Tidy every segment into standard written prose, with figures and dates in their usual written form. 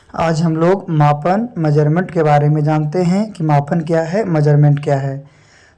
आज हम लोग मापन मेजरमेंट के बारे में जानते हैं कि मापन क्या है, मेजरमेंट क्या है।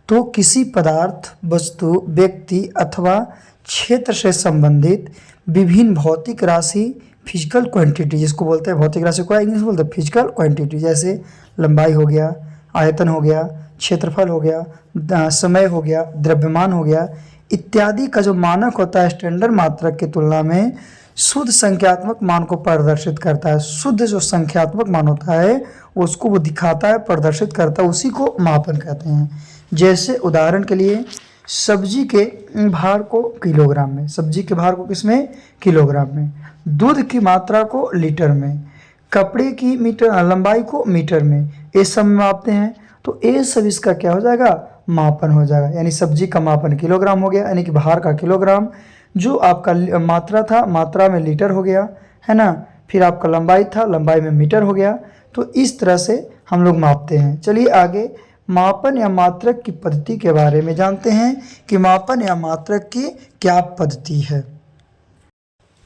तो किसी पदार्थ, वस्तु, व्यक्ति अथवा क्षेत्र से संबंधित विभिन्न भौतिक राशि, फिजिकल क्वांटिटी, जिसको बोलते हैं भौतिक राशि को इंग्लिश में बोलते हैं फिजिकल क्वांटिटी, जैसे लंबाई हो गया, आयतन हो गया, क्षेत्रफल हो गया, समय हो गया, द्रव्यमान हो गया इत्यादि का जो मानक होता है स्टैंडर्ड मात्रक की तुलना में शुद्ध संख्यात्मक मान को प्रदर्शित करता है। शुद्ध जो संख्यात्मक मान होता है उसको वो दिखाता है, प्रदर्शित करता है, उसी को मापन कहते हैं। जैसे उदाहरण के लिए सब्जी के भार को किलोग्राम में, सब्जी के भार को किसमें, किलोग्राम में, दूध की मात्रा को लीटर में, कपड़े की मीटर लंबाई को मीटर में, ये सब मापते हैं। तो ये सब इसका क्या हो जाएगा, मापन हो जाएगा। यानी सब्जी का मापन किलोग्राम हो गया, यानी कि भार का किलोग्राम, जो आपका मात्रा था मात्रा में लीटर हो गया, है ना। फिर आपका लंबाई था, लंबाई में मीटर हो गया। तो इस तरह से हम लोग मापते हैं। चलिए आगे मापन या मात्रक की पद्धति के बारे में जानते हैं कि मापन या मात्रक की क्या पद्धति है।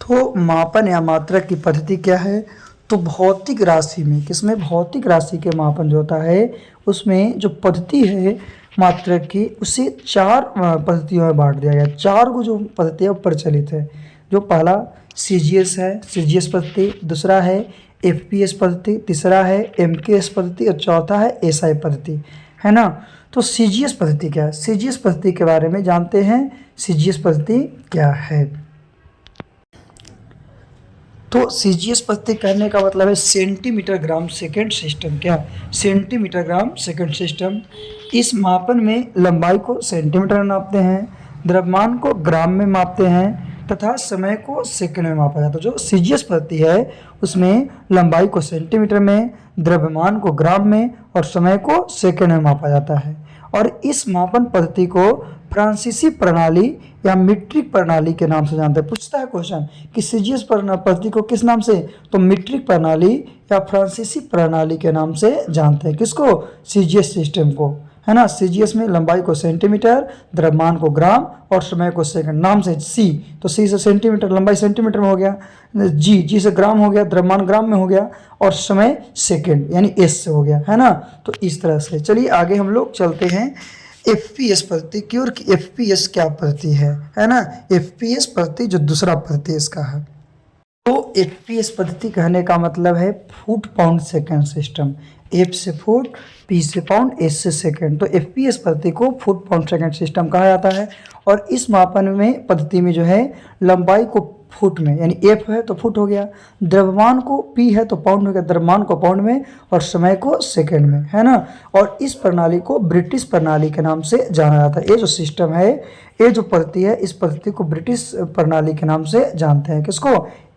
तो मापन या मात्रक की पद्धति क्या है, तो भौतिक राशि में, किसमें, भौतिक राशि के मापन जो होता है उसमें जो पद्धति है मात्रक की, उसे चार पद्धतियों में बांट दिया गया। चार को जो पद्धतियाँ प्रचलित है, जो पहला CGS है, CGS पद्धति, दूसरा है FPS पद्धति, तीसरा है MKS पद्धति और चौथा है SI पद्धति, है ना। तो CGS पद्धति क्या है, CGS पद्धति के बारे में जानते हैं। CGS पद्धति क्या है, तो CGS पद्धति कहने का मतलब है सेंटीमीटर ग्राम सेकेंड सिस्टम। क्या, सेंटीमीटर ग्राम सेकेंड सिस्टम। इस मापन में लंबाई को सेंटीमीटर में मापते हैं, द्रव्यमान को ग्राम में मापते हैं तथा समय को सेकंड में मापा जाता है। जो CGS पद्धति है उसमें लंबाई को सेंटीमीटर में, द्रव्यमान को ग्राम में और समय को सेकंड में मापा जाता है। और इस मापन पद्धति को फ्रांसीसी प्रणाली या मीट्रिक प्रणाली के नाम से जानते हैं। पूछता है क्वेश्चन कि CGS पद्धति को किस नाम से, तो मीट्रिक प्रणाली या फ्रांसीसी प्रणाली के नाम से जानते हैं। किसको, CGS सिस्टम को, है ना। CGS में लंबाई को सेंटीमीटर, द्रव्यमान को ग्राम और समय को सेकंड, नाम से C, तो C से सेंटीमीटर, लंबाई सेंटीमीटर में हो गया, G से ग्राम हो गया, द्रव्यमान ग्राम में हो गया और समय सेकंड यानी S से हो गया, है ना। तो इस तरह से चलिए आगे हम लोग चलते हैं FPS पद्धति की ओर। FPS क्या पद्धति है ना। FPS पद्धति जो दूसरा पद्धति इसका है, तो FPS पद्धति कहने का मतलब है foot pound second system. F से फुट, P से पाउंड, S से सेकंड। तो FPS पद्धति को फुट पाउंड सेकंड सिस्टम कहा जाता है। और इस मापन में पद्धति में जो है लंबाई को फुट में, यानी F है तो फुट हो गया, द्रव्यमान को P है तो पाउंड हो गया, द्रव्यमान को पाउंड में और समय को सेकंड में, है ना। और इस प्रणाली को ब्रिटिश प्रणाली के नाम से जाना जाता है। ये जो सिस्टम है, ये जो पद्धति है, इस पद्धति को ब्रिटिश प्रणाली के नाम से जानते हैं। किसको,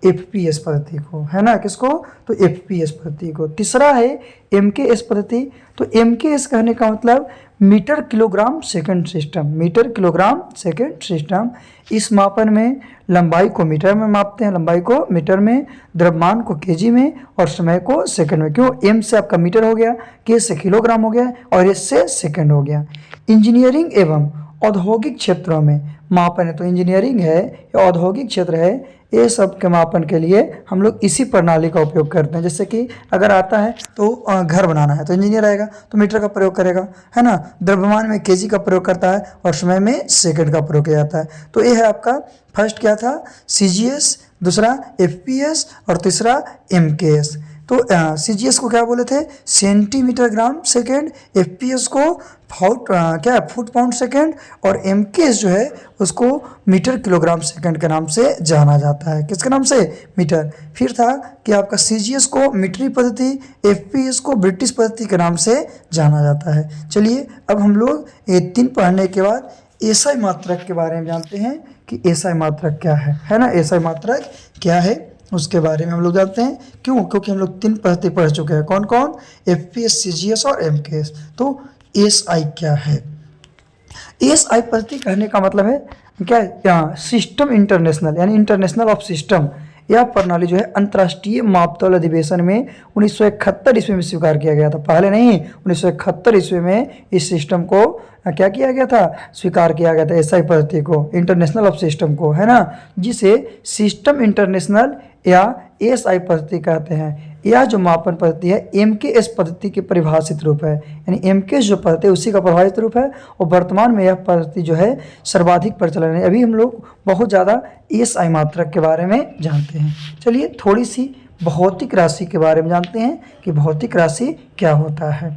FPS पद्धति को, है ना। किसको, तो FPS पद्धति को। तीसरा है MKS पद्धति। तो MKS कहने का मतलब metre kilogram second system, metre kilogram second system. इस मापन में लंबाई को मीटर में मापते हैं, लंबाई को मीटर में, द्रव्यमान को केजी में और समय को सेकंड में। क्यों, M से आपका मीटर हो गया, K से किलोग्राम हो गया और S से सेकंड हो गया। इंजीनियरिंग एवं औद्योगिक क्षेत्रों में मापन है, तो इंजीनियरिंग है या औद्योगिक क्षेत्र है, ये सब के मापन के लिए हम लोग इसी प्रणाली का उपयोग करते हैं। जैसे कि अगर आता है तो घर बनाना है तो इंजीनियर आएगा तो मीटर का प्रयोग करेगा, है ना। द्रव्यमान में केजी का प्रयोग करता है और समय में सेकंड का प्रयोग किया जाता है। तो ये है आपका फर्स्ट क्या था, CGS, दूसरा FPS और तीसरा MKS। तो CGS को क्या बोले थे, सेंटीमीटर ग्राम सेकेंड, FPS को फुट पाउंड सेकेंड और MKS जो है उसको मीटर किलोग्राम सेकेंड के नाम से जाना जाता है। किसके नाम से, मीटर। फिर था कि आपका CGS को मीट्रिक पद्धति, FPS को ब्रिटिश पद्धति के नाम से जाना जाता है। चलिए अब हम लोग ये तीन पढ़ने के बाद SI मात्रक के बारे में जानते हैं कि SI मात्रक क्या है ना। SI मात्रक क्या है उसके बारे में हम लोग जानते हैं। क्यों, क्योंकि हम लोग तीन पद्धति पढ़ चुके हैं। कौन कौन, FPS, CGS और MKS। तो SI क्या है, SI पद्धति कहने का मतलब है क्या, सिस्टम इंटरनेशनल, यानी इंटरनेशनल ऑफ सिस्टम। यह प्रणाली जो है अंतर्राष्ट्रीय मापतौल अधिवेशन में 1971 ईस्वी में स्वीकार किया गया था। पहले नहीं, 1971 ईस्वी में इस सिस्टम को क्या किया गया था, स्वीकार किया गया था SI पद्धति को, इंटरनेशनल ऑफ सिस्टम को, है ना। जिसे सिस्टम इंटरनेशनल या SI पद्धति कहते हैं। यह जो मापन पद्धति है MKS पद्धति के परिभाषित रूप है, यानी MKS जो पद्धति है उसी का परिभाषित रूप है और वर्तमान में यह पद्धति जो है सर्वाधिक प्रचलन है। अभी हम लोग बहुत ज़्यादा SI मात्रक के बारे में जानते हैं। चलिए थोड़ी सी भौतिक राशि के बारे में जानते हैं कि भौतिक राशि क्या होता है।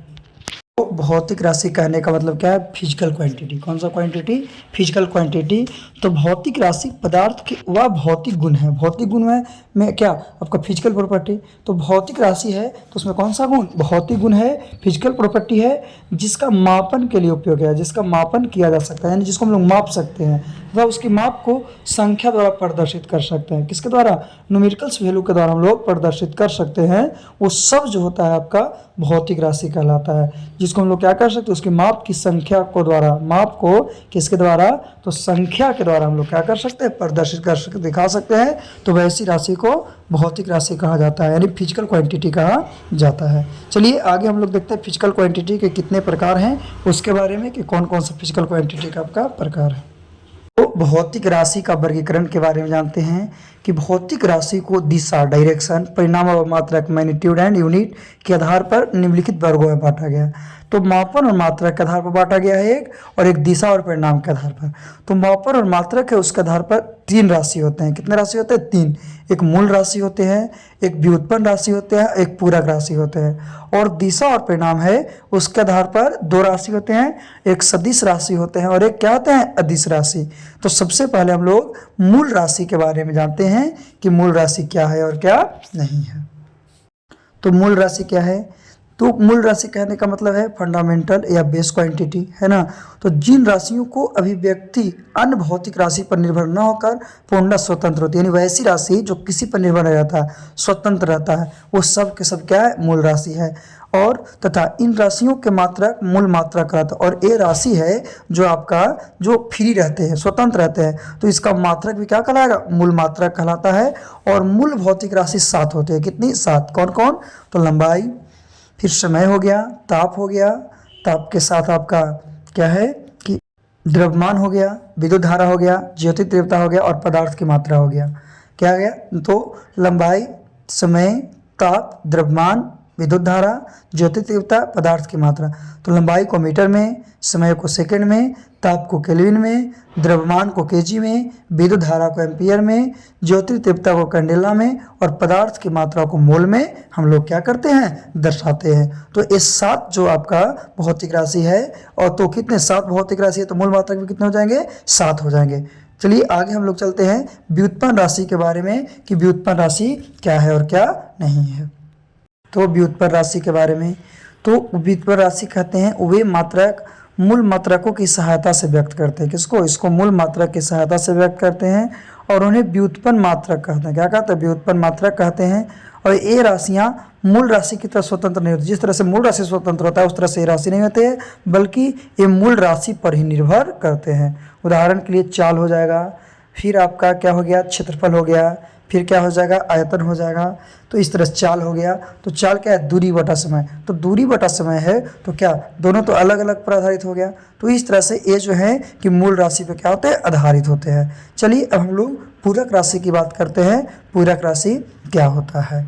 तो भौतिक राशि कहने का मतलब क्या है? Physical quantity. कौन सा क्वांटिटी? Physical quantity. तो भौतिक राशि पदार्थ के वह भौतिक गुण है। भौतिक गुण में क्या आपका फिजिकल प्रॉपर्टी। तो भौतिक राशि है तो उसमें कौन सा गुण? भौतिक गुण है, फिजिकल प्रॉपर्टी है, जिसका मापन के लिए उपयोग है, जिसका मापन किया जा सकता है, यानी जिसको हम लोग माप सकते हैं, वह उसकी माप को संख्या द्वारा प्रदर्शित कर सकते हैं। किसके द्वारा? न्यूमेरिकल्स वैल्यू के द्वारा हम लोग प्रदर्शित कर सकते हैं। वो सब जो होता है आपका भौतिक राशि कहलाता है, जिसको हम लोग क्या कर सकते हैं? उसकी माप की संख्या को द्वारा, माप को किसके द्वारा? तो संख्या के द्वारा हम लोग क्या कर सकते हैं? प्रदर्शित कर सकते, दिखा सकते हैं। तो वैसी राशि को भौतिक राशि कहा जाता है, यानी फिजिकल क्वांटिटी कहा जाता है। चलिए आगे हम लोग देखते हैं फिजिकल क्वांटिटी के कितने प्रकार हैं उसके बारे में, कि कौन कौन सा फिजिकल क्वांटिटी का आपका प्रकार है। तो भौतिक राशि का वर्गीकरण के बारे में जानते हैं कि भौतिक राशि को दिशा, डायरेक्शन, परिमाण और मात्रक, मैग्नीट्यूड एंड यूनिट के आधार पर निम्नलिखित वर्गों में बांटा गया। तो मापन और मात्रक के आधार पर बांटा गया है एक, और एक दिशा और परिणाम के आधार पर। तो मापन और मात्रक है उसके आधार पर 3 राशि होते हैं। कितने राशि होते हैं? 3। एक मूल राशि होते हैं, एक व्युत्पन्न राशि होते हैं, एक पूरक राशि होते हैं। और दिशा और परिणाम है उसके आधार पर 2 राशि होते हैं, एक सदिश राशि होते हैं और एक क्या होते हैं? अदिश राशि। तो सबसे पहले हम लोग मूल राशि के बारे में जानते हैं कि मूल राशि क्या है और क्या नहीं है। तो मूल राशि क्या है? तो मूल राशि कहने का मतलब है फंडामेंटल या बेस क्वांटिटी, है ना। तो जिन राशियों को अभिव्यक्ति अन्य भौतिक राशि पर निर्भर न होकर पूर्णतः स्वतंत्र होती है, यानी वैसी राशि जो किसी पर निर्भर नहीं रहता है, स्वतंत्र रहता है, वो सब के सब क्या है? मूल राशि है। और तथा इन राशियों के मात्रक मूल मात्रक कहलाता है। और ये राशि है जो आपका जो फ्री रहते हैं, स्वतंत्र रहते हैं, तो इसका मात्रक भी क्या कहलाएगा? मूल मात्रक कहलाता है। और मूल भौतिक राशि 7 होती है। कितनी? 7। कौन कौन? तो लंबाई, फिर समय हो गया, ताप हो गया, ताप के साथ आपका क्या है कि द्रव्यमान हो गया, विद्युत धारा हो गया, ज्योति तीव्रता हो गया और पदार्थ की मात्रा हो गया। क्या गया? तो लंबाई, समय, ताप, द्रव्यमान, विद्युत धारा, ज्योति तीव्रता, पदार्थ की मात्रा। तो लंबाई को मीटर में, समय को सेकंड में, ताप को केल्विन में, द्रव्यमान को केजी में, विद्युत धारा को एम्पियर में, ज्योति तीव्रता को कैंडेला में और पदार्थ की मात्रा को मोल में हम लोग क्या करते हैं? दर्शाते हैं। तो ये 7 जो आपका भौतिक राशि है, और तो कितने? 7 भौतिक राशि है, तो मूल मात्रक भी कितने हो जाएंगे? 7 हो जाएंगे। चलिए आगे हम लोग चलते हैं व्युत्पन्न राशि के बारे में, कि व्युत्पन्न राशि क्या है और क्या नहीं है। तो व्युत्पन्न राशि के बारे में, तो व्युत्पन्न राशि कहते हैं वे मात्रक मूल मात्रकों की सहायता से व्यक्त करते हैं। किसको? इसको मूल मात्रक की सहायता से व्यक्त करते हैं और उन्हें व्युत्पन्न मात्रक कहते हैं। क्या कहते हैं? व्युत्पन्न मात्रक कहते हैं। और ये राशियाँ मूल राशि की तरह स्वतंत्र नहीं होती। जिस तरह से मूल राशि स्वतंत्र होता है उस तरह से ये राशि नहीं होते हैं, बल्कि ये मूल राशि पर ही निर्भर करते हैं। उदाहरण के लिए चाल हो जाएगा, फिर आपका क्या हो गया? क्षेत्रफल हो गया, फिर क्या हो जाएगा? आयतन हो जाएगा। तो इस तरह से चाल हो गया। तो चाल क्या है? दूरी बटा समय। तो दूरी बटा समय है तो क्या दोनों तो अलग अलग पर आधारित हो गया। तो इस तरह से ये जो है कि मूल राशि पे क्या होते हैं? आधारित होते हैं। चलिए अब हम लोग पूरक राशि की बात करते हैं। पूरक राशि क्या होता है?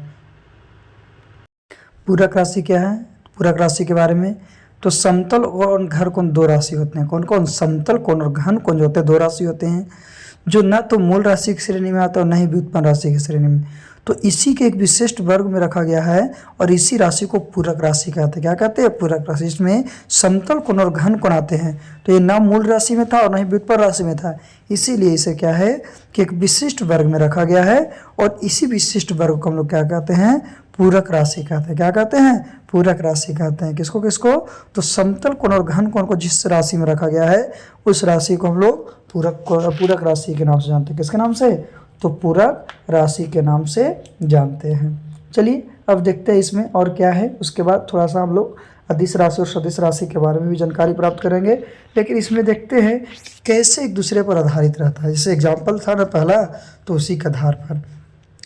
पूरक राशि क्या है? पूरक राशि के बारे में, तो समतल और घन कोण 2 राशि होते हैं। कौन कौन? समतल कोण और घन कोण जो होते हैं 2 राशि होते हैं, जो न तो मूल राशि की श्रेणी में आता और न ही व्युत्पन्न राशि की श्रेणी में। तो इसी के एक विशिष्ट वर्ग में रखा गया है और इसी राशि को पूरक राशि कहते हैं। क्या कहते हैं? पूरक राशि। इसमें समतल कोण और घन कोण आते हैं, तो ये ना मूल राशि में था और न ही व्युत्पन्न राशि में था, इसीलिए इसे क्या है कि एक विशिष्ट वर्ग में रखा गया है। और इसी विशिष्ट वर्ग को हम लोग क्या कहते हैं? पूरक राशि कहते हैं। क्या कहते हैं? पूरक राशि कहते हैं। किसको किसको? तो समतल कोण और घन कोण को जिस राशि में रखा गया है उस राशि को हम लोग पूरक राशि के नाम से जानते हैं। किसके नाम से? तो पूरक राशि के नाम से जानते हैं। चलिए अब देखते हैं इसमें और क्या है। उसके बाद थोड़ा सा हम लोग अदिश राशि और सदिश राशि के बारे में भी जानकारी प्राप्त करेंगे, लेकिन इसमें देखते हैं कैसे एक दूसरे पर आधारित रहता है। जैसे एग्जाम्पल था ना पहला, तो उसी के आधार पर।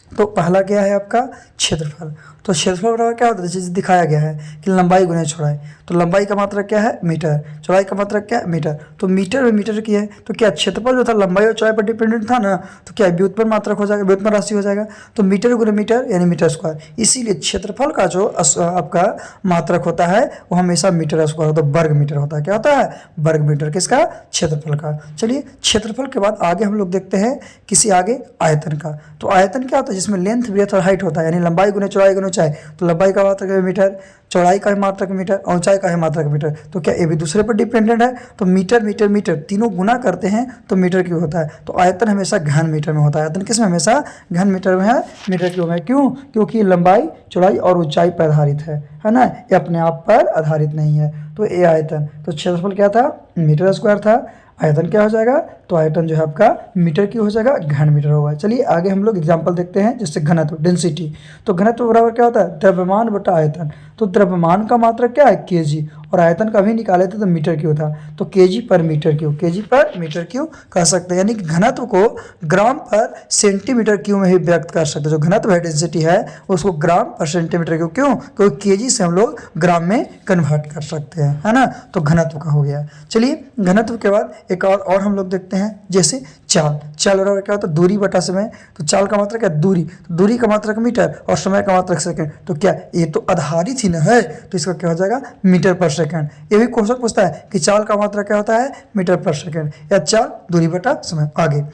तो पहला क्या है आपका? क्षेत्रफल। तो क्षेत्रफल बराबर क्या होता है, जैसे दिखाया गया है कि लंबाई गुने चौड़ाई, तो लंबाई का मात्रक क्या है मीटर, चौड़ाई का मात्रक क्या है मीटर, तो मीटर में मीटर की है तो क्या क्षेत्रफल जो था लंबाई और चौड़ाई पर डिपेंडेंट था ना, तो क्या व्युत्पन्न मात्रक हो जाएगा, व्युत्पन्न राशि हो जाएगा, तो मीटर गुने मीटर यानी मीटर स्क्वायर, इसीलिए क्षेत्रफल का जो आपका मात्रक होता है वो हमेशा मीटर स्क्वायर होता है, वर्ग मीटर होता है, क्या होता है वर्ग मीटर, किसका क्षेत्रफल का। चलिए क्षेत्रफल के बाद आगे हम लोग देखते हैं किसी आगे आयतन का, तो आयतन क्या होता है जिसमें लेंथ ब्रेथ और हाइट होता है, यानी लंबाई गुने चौड़ाई गुने ऊंचाई, तो लंबाई का मात्रक है मीटर, चौड़ाई का है मात्रक मीटर और ऊंचाई का है मात्रक मीटर, तो क्या ये भी दूसरे पर डिपेंडेंट है, तो मीटर मीटर मीटर तीनों गुना करते हैं तो मीटर क्यूब होता है, तो आयतन हमेशा घन मीटर में होता है, आयतन किस में हमेशा घन मीटर में है, मीटर क्यूब में, क्यों, क्योंकि लंबाई चौड़ाई और ऊंचाई पर आधारित है ना, ये अपने आप पर आधारित नहीं है, तो ये आयतन, तो क्षेत्रफल क्या था मीटर स्क्वायर था, आयतन क्या हो जाएगा, तो आयतन जो है आपका मीटर की हो जाएगा, घन मीटर होगा। चलिए आगे हम लोग एग्जांपल देखते हैं, जैसे घनत्व डेंसिटी, तो घनत्व बराबर क्या होता है द्रव्यमान बटा आयतन, तो द्रव्यमान का मात्रक क्या है केजी और आयतन का भी निकाले थे तो मीटर क्यूब था, तो केजी पर मीटर क्यूब, केजी पर मीटर क्यूब कह सकते हैं, यानी कि घनत्व को ग्राम पर सेंटीमीटर क्यूब में ही व्यक्त कर सकते हैं, जो घनत्व है डेंसिटी है उसको ग्राम पर सेंटीमीटर क्यूब, क्यों, क्योंकि केजी से हम लोग ग्राम में कन्वर्ट कर सकते हैं, है ना, तो घनत्व का हो गया। चलिए घनत्व के बाद एक और हम लोग देखते हैं, जैसे चाल, चाल बराबर क्या होता है दूरी बटा समय, तो चाल का मात्रक क्या दूरी, तो दूरी का मात्रक मीटर और समय का मात्रक सेकंड, तो क्या ये तो आधारित ही न है, तो इसका क्या हो जाएगा मीटर पर सेकंड। ये भी क्वेश्चन पूछता है कि चाल का मात्रक क्या होता है मीटर पर सेकंड, या चाल दूरी बटा समय। आगे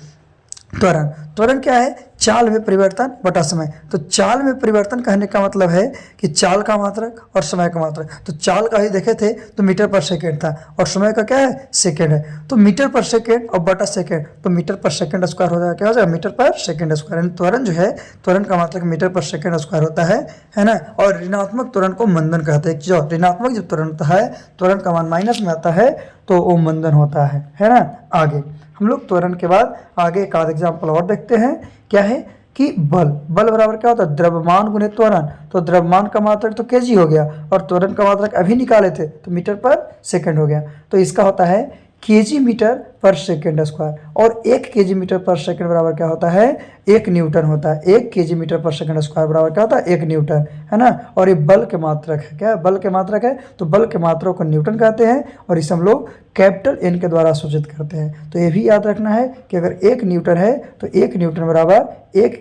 त्वरण, त्वरण क्या है चाल में परिवर्तन बटा समय, तो चाल में परिवर्तन कहने का मतलब है कि चाल का मात्रक और समय का मात्रक, तो चाल का ही देखे थे तो मीटर पर सेकेंड था और समय का क्या है सेकेंड है, तो मीटर पर सेकेंड और बटा सेकेंड, तो मीटर पर सेकेंड स्क्वायर हो जाएगा, क्या हो जाएगा मीटर पर सेकेंड स्क्वायर, यानी त्वरण जो है त्वरण का मात्रक मीटर पर सेकेंड स्क्वायर होता है ना। और ऋणात्मक त्वरण को मंदन कहते हैं, जो ऋणात्मक जब त्वरण होता है त्वरण का मान माइनस में आता है तो वो मंदन होता है ना। आगे हम लोग त्वरण के बाद आगे एक आध एग्जाम्पल और देखते हैं, क्या है कि बल, बल बराबर क्या होता है द्रव्यमान गुने त्वरण, तो द्रव्यमान का मात्रक तो केजी हो गया और त्वरण का मात्रक अभी निकाले थे तो मीटर पर सेकंड हो गया, तो इसका होता है केजी मीटर पर सेकंड स्क्वायर, और 1 केजी मीटर पर सेकंड बराबर क्या होता है 1 न्यूटन होता है, 1 केजी मीटर पर सेकंड स्क्वायर बराबर क्या होता है 1 न्यूटन, है ना। और ये बल के मात्रक है, क्या बल के मात्रक है, तो बल के मात्रों को न्यूटन कहते हैं और इसे हम लोग कैपिटल एन के द्वारा सूचित करते हैं, तो ये भी याद रखना है कि अगर 1 न्यूटन है तो 1 न्यूटन बराबर 1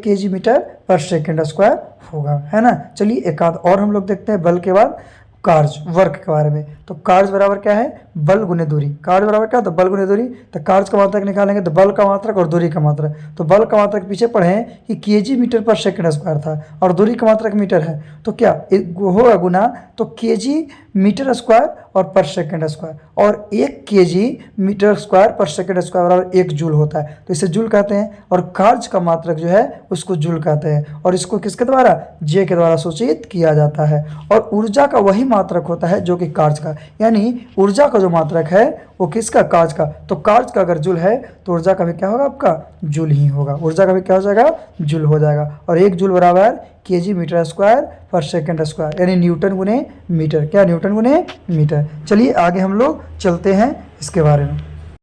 केजी मीटर पर सेकंड स्क्वायर होगा, है ना। चलिए एक आध और हम लोग देखते हैं बल के बाद कार्य वर्क के बारे में, तो कार्य बराबर क्या है बल गुने दूरी, कार्य बराबर क्या होता है बल गुने दूरी, तो कार्य का मात्रक निकालेंगे तो बल का मात्रक और दूरी का मात्रक, तो बल का मात्रक पीछे पढ़े कि केजी मीटर पर सेकंड स्क्वायर था और दूरी का मात्रक मीटर है, तो क्या होगा गुना, तो केजी मीटर स्क्वायर और पर सेकंड स्क्वायर, और 1 केजी मीटर स्क्वायर पर सेकंड स्क्वायर बराबर 1 जूल होता है, तो इसे जूल कहते हैं, और कार्य का मात्रक जो है उसको जूल कहते हैं, और इसको किसके द्वारा जे के द्वारा सूचित किया जाता है। और ऊर्जा का वही मात्रक होता है जो कि कार्य का, यानी ऊर्जा का जो मात्रक है वो किसका कार्य का, तो कार्य का अगर जूल है तो ऊर्जा का भी क्या होगा आपका जूल ही होगा, ऊर्जा का भी क्या हो जाएगा जूल हो जाएगा, और 1 जूल बराबर केजी मीटर स्क्वायर पर सेकंड स्क्वायर, यानी न्यूटन गुने मीटर, क्या न्यूटन गुने मीटर। चलिए आगे हम लोग चलते हैं इसके बारे में।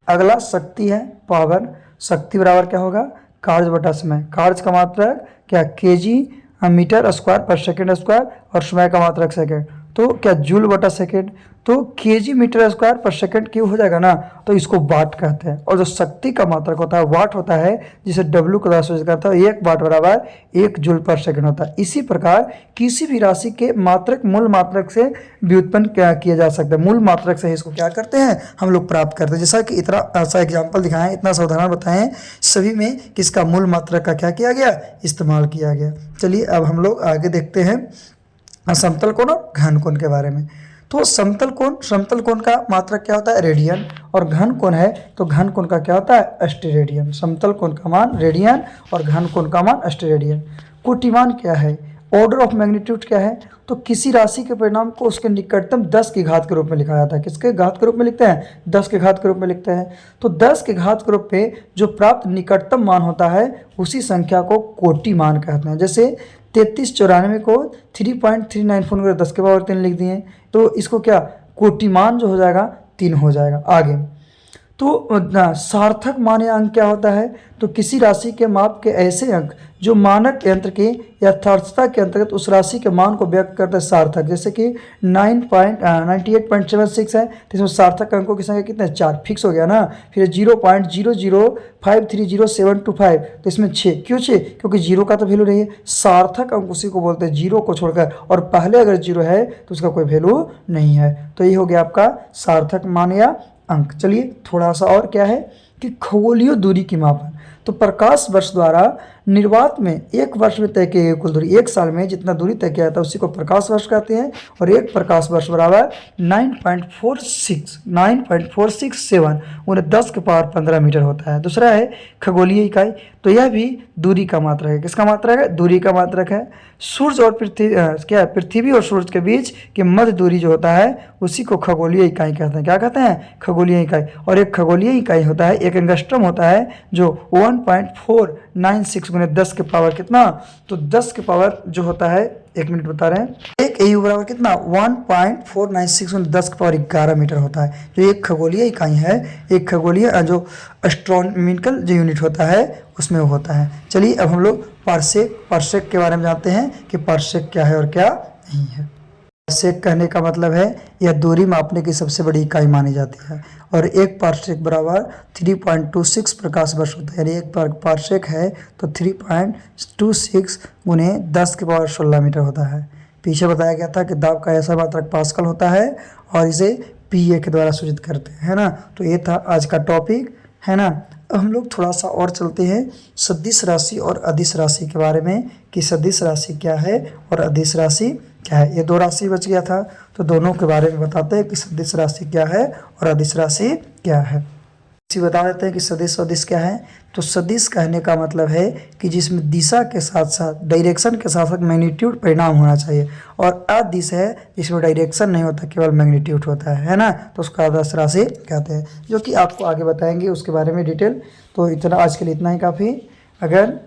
अगला शक्ति है पावर, शक्ति बराबर क्या होगा कार्य बटा समय, कार्य का मात्रक क्या केजी मीटर स्क्वायर पर सेकंड स्क्वायर और समय का मात्रक सेकंड, तो क्या जूल बटा सेकंड, तो केजी मीटर स्क्वायर पर सेकंड क्यों हो जाएगा ना, तो इसको वाट कहते हैं, और जो शक्ति का मात्रक होता है वाट होता है जिसे डब्ल्यू का द्वारा सूचित करता है, 1 वाट बराबर 1 जूल पर सेकंड होता है। इसी प्रकार किसी भी राशि के मात्रक मूल मात्रक से व्युत्पन्न किया जा सकता है, मूल मात्रक से इसको क्या करते हैं हम लोग प्राप्त करते हैं, जैसा कि इतना ऐसा एग्जाम्पल दिखाएं, इतना सा उदाहरण बताएं, सभी में किसका मूल मात्रक का क्या किया गया इस्तेमाल किया गया। चलिए अब हम लोग आगे देखते हैं समतल कोण और घन कोण के बारे में। तो समतल कोण का मात्रक क्या होता है रेडियन, और घन कोण है तो घन कोण का क्या होता है अस्टेरेडियन। समतल कोण का मान रेडियन और घन कोण का मान अस्टेरेडियन। कोटिमान क्या है, ऑर्डर ऑफ मैग्नीट्यूड क्या है, तो किसी राशि के परिणाम को उसके निकटतम 10 की घात के रूप में लिखा जाता है। किसके घात के रूप में लिखते हैं 10 के घात के रूप में लिखते हैं। तो 10 के घात के रूप में जो प्राप्त निकटतम मान होता है उसी संख्या को कोटि मान कहते हैं। जैसे 3394 को 3.394 10 के पावर 3 लिख दिए, तो इसको क्या कोटिमान जो हो जाएगा 3 हो जाएगा। आगे तो सार्थक मान या अंक क्या होता है? तो किसी राशि के माप के ऐसे अंक जो मानक यंत्र की यथार्थता के अंतर्गत उस राशि के मान को व्यक्त करते हैं सार्थक। जैसे कि 98.76 है तो इसमें सार्थक अंकों की संख्या कितने? 4 फिक्स हो गया ना। फिर 0.005300725 तो इसमें 6। क्यों 6? क्योंकि जीरो का तो वैल्यू नहीं है। सार्थक अंक उसी को बोलते हैं जीरो को छोड़कर, और पहले अगर जीरो है तो उसका कोई वैल्यू नहीं है। तो ये हो गया आपका सार्थक मान या अंक। चलिए थोड़ा सा और क्या है कि खगोलीय दूरी की मापन। तो प्रकाश वर्ष द्वारा निर्वात में एक वर्ष में तय की गई कुल दूरी, एक साल में जितना दूरी तय किया जाता है उसी को प्रकाश वर्ष कहते हैं। और एक प्रकाश वर्ष बराबर 9.467 उन्हें 10 के पावर 15 मीटर होता है। दूसरा है खगोलीय इकाई। तो यह भी दूरी का मात्रक है। किसका मात्रक है? दूरी का मात्रक है। सूर्य और पृथ्वी क्या है? पृथ्वी और सूर्य के बीच की मध्य दूरी जो होता है उसी को खगोलीय इकाई कहते हैं। क्या कहते हैं? खगोलीय इकाई। और एक खगोलीय इकाई होता है, एक एंगस्ट्रम होता है जो 1.496 गुने 10 के पावर कितना? तो 10 के पावर जो होता है, एक मिनट बता रहे हैं, एक AU बराबर कितना? 1.496 गुने 10 के पावर 11 मीटर होता है। जो एक खगोलीय इकाई है, एक खगोलीय जो एस्ट्रोनॉमिकल जो यूनिट होता है उसमें वो होता है। चलिए अब हम लोग पार्सेक के बारे में जानते हैं कि पार्सेक क्या है और क्या नहीं है। पार्सेक कहने का मतलब है यह दूरी मापने की सबसे बड़ी इकाई मानी जाती है। और एक पार्सेक बराबर 3.26 प्रकाश वर्ष होता है। यानी एक पार्सेक है तो 3.26 गुने 10 के पावर 16 मीटर होता है। पीछे बताया गया था कि दाब का ऐसा मात्रक पास्कल होता है और इसे PA के द्वारा सूचित करते हैं, है ना। तो ये था आज का टॉपिक, है ना। अब हम लोग थोड़ा सा और चलते हैं सदिश राशि और अदिश राशि के बारे में कि सदिश राशि क्या है और अदिश राशि क्या है। ये दो राशि बच गया था, तो दोनों के बारे में बताते हैं कि सदिश राशि क्या है और अदिश राशि क्या है। इसी बता देते हैं कि सदिश अदिश क्या है। तो सदिश कहने का मतलब है कि जिसमें दिशा के साथ साथ डायरेक्शन के साथ साथ मैग्नीट्यूड परिणाम होना चाहिए। और अदिश है जिसमें डायरेक्शन नहीं होता, केवल मैग्नीट्यूड होता है ना। तो उसका अदिश राशि कहते हैं, जो कि आपको आगे बताएंगे उसके बारे में डिटेल। तो इतना आज के लिए इतना ही काफ़ी। अगर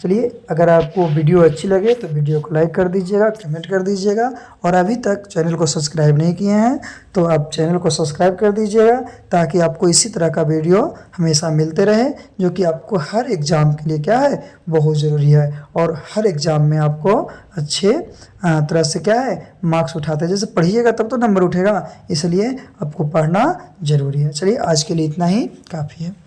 चलिए, अगर आपको वीडियो अच्छी लगे तो वीडियो को लाइक कर दीजिएगा, कमेंट कर दीजिएगा। और अभी तक चैनल को सब्सक्राइब नहीं किए हैं तो आप चैनल को सब्सक्राइब कर दीजिएगा, ताकि आपको इसी तरह का वीडियो हमेशा मिलते रहे, जो कि आपको हर एग्ज़ाम के लिए क्या है, बहुत ज़रूरी है। और हर एग्ज़ाम में आपको अच्छे तरह से क्या है, मार्क्स उठाते हैं। जैसे पढ़िएगा तब तो नंबर उठेगा, इसलिए आपको पढ़ना ज़रूरी है। चलिए आज के लिए इतना ही काफ़ी है।